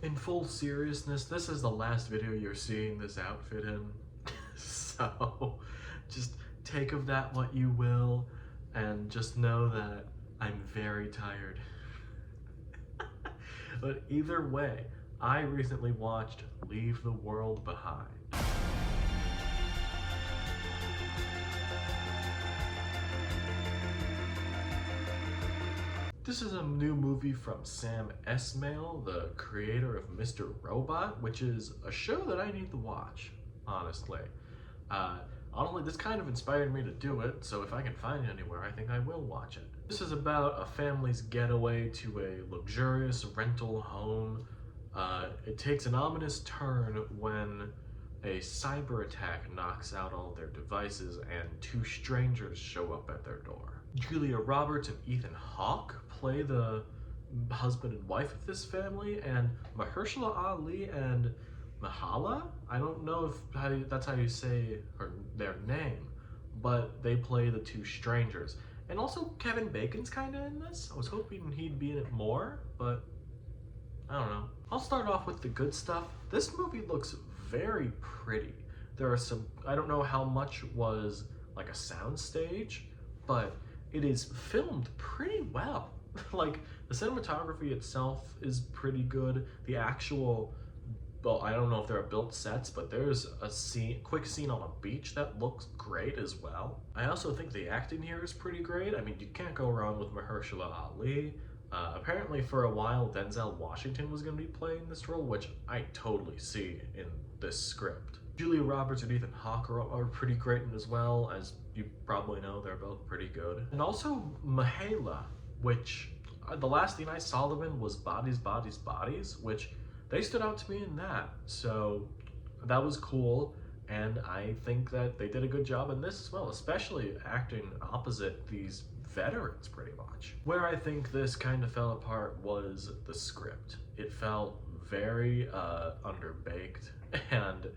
In full seriousness, this is the last video you're seeing this outfit in. So just take of that what you will, and just know that I'm very tired. But either way, I recently watched Leave the World Behind. This is a new movie from Sam Esmail, the creator of Mr. Robot, which is a show that I need to watch, honestly. Honestly, this kind of inspired me to do it, so if I can find it anywhere, I think I will watch it. This is about a family's getaway to a luxurious rental home. It takes an ominous turn when a cyber attack knocks out all their devices and two strangers show up at their door. Julia Roberts and Ethan Hawke play the husband and wife of this family, and Mahershala Ali and Myha'la, I don't know if that's how you say their name, but they play the two strangers. And also Kevin Bacon's kind of in this. I was hoping he'd be in it more, but I don't know. I'll start off with the good stuff. This movie looks very pretty. There are some, I don't know how much was like a sound stage, but it is filmed pretty well. Like, the cinematography itself is pretty good. The actual, well, I don't know if there are built sets, but there's a quick scene on a beach that looks great as well. I also think the acting here is pretty great. I mean, you can't go wrong with Mahershala Ali. Apparently for a while, Denzel Washington was going to be playing this role, which I totally see in this script. Julia Roberts and Ethan Hawke are pretty great as well. As you probably know, they're both pretty good. And also Myha'la, which the last thing I saw them in was Bodies, Bodies, Bodies, which they stood out to me in that. So that was cool, and I think that they did a good job in this as well, especially acting opposite these veterans pretty much. Where I think this kind of fell apart was the script. It felt very underbaked, and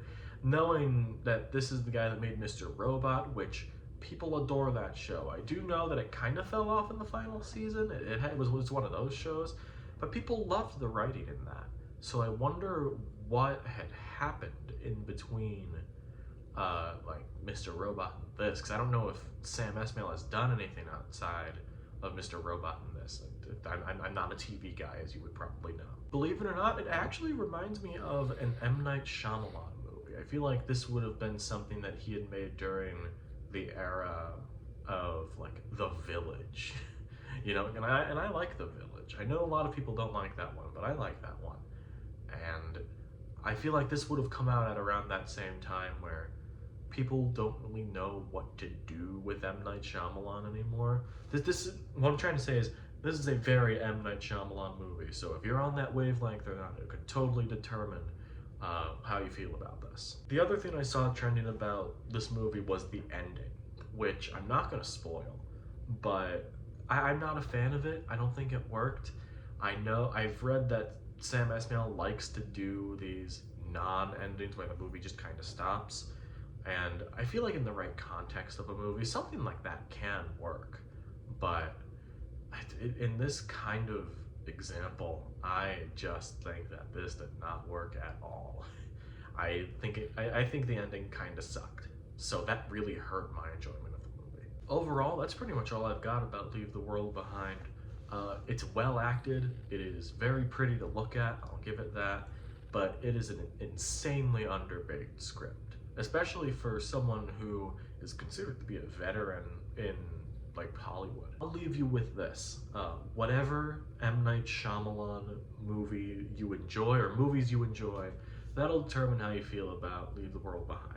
knowing that this is the guy that made Mr. Robot, which people adore that show. I do know that it kind of fell off in the final season. It was one of those shows, but people loved the writing in that. So I wonder what had happened in between like Mr. Robot and this, because I don't know if Sam Esmail has done anything outside of Mr. Robot in this. I'm not a TV guy, as you would probably know. Believe it or not, it actually reminds me of an M. Night Shyamalan movie. I feel like this would have been something that he had made during the era of like The Village. You know, and I like The Village. I know a lot of people don't like that one, but I like that one. And I feel like this would have come out at around that same time where people don't really know what to do with M. Night Shyamalan anymore. What I'm trying to say is, this is a very M. Night Shyamalan movie, so if you're on that wavelength or not, it could totally determine how you feel about this. The other thing I saw trending about this movie was the ending, which I'm not going to spoil, but I'm not a fan of it. I don't think it worked. I know, I've read that Sam Esmail likes to do these non-endings where the movie just kind of stops, and I feel like in the right context of a movie, something like that can work, but in this kind of example, I just think that this did not work at all. I think the ending kind of sucked, so that really hurt my enjoyment of the movie. Overall, that's pretty much all I've got about Leave the World Behind. It's well acted, it is very pretty to look at, I'll give it that, but it is an insanely underbaked script, especially for someone who is considered to be a veteran in like Hollywood. I'll leave you with this. Whatever M. Night Shyamalan movie you enjoy or movies you enjoy, that'll determine how you feel about Leave the World Behind.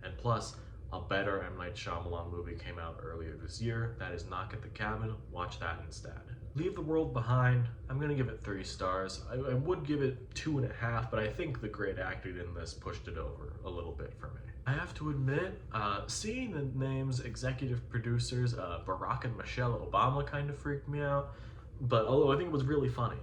And plus, a better M. Night Shyamalan movie came out earlier this year. That is Knock at the Cabin. Watch that instead. Leave the World Behind, I'm gonna give it 3 stars. I would give it 2.5, but I think the great acting in this pushed it over a little bit for me. I have to admit, seeing the names executive producers Barack and Michelle Obama kind of freaked me out, but although I think it was really funny.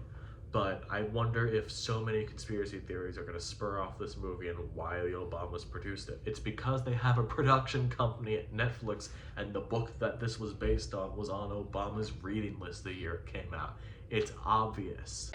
But I wonder if so many conspiracy theories are going to spur off this movie and why the Obamas produced it. It's because they have a production company at Netflix, and the book that this was based on was on Obama's reading list the year it came out. It's obvious.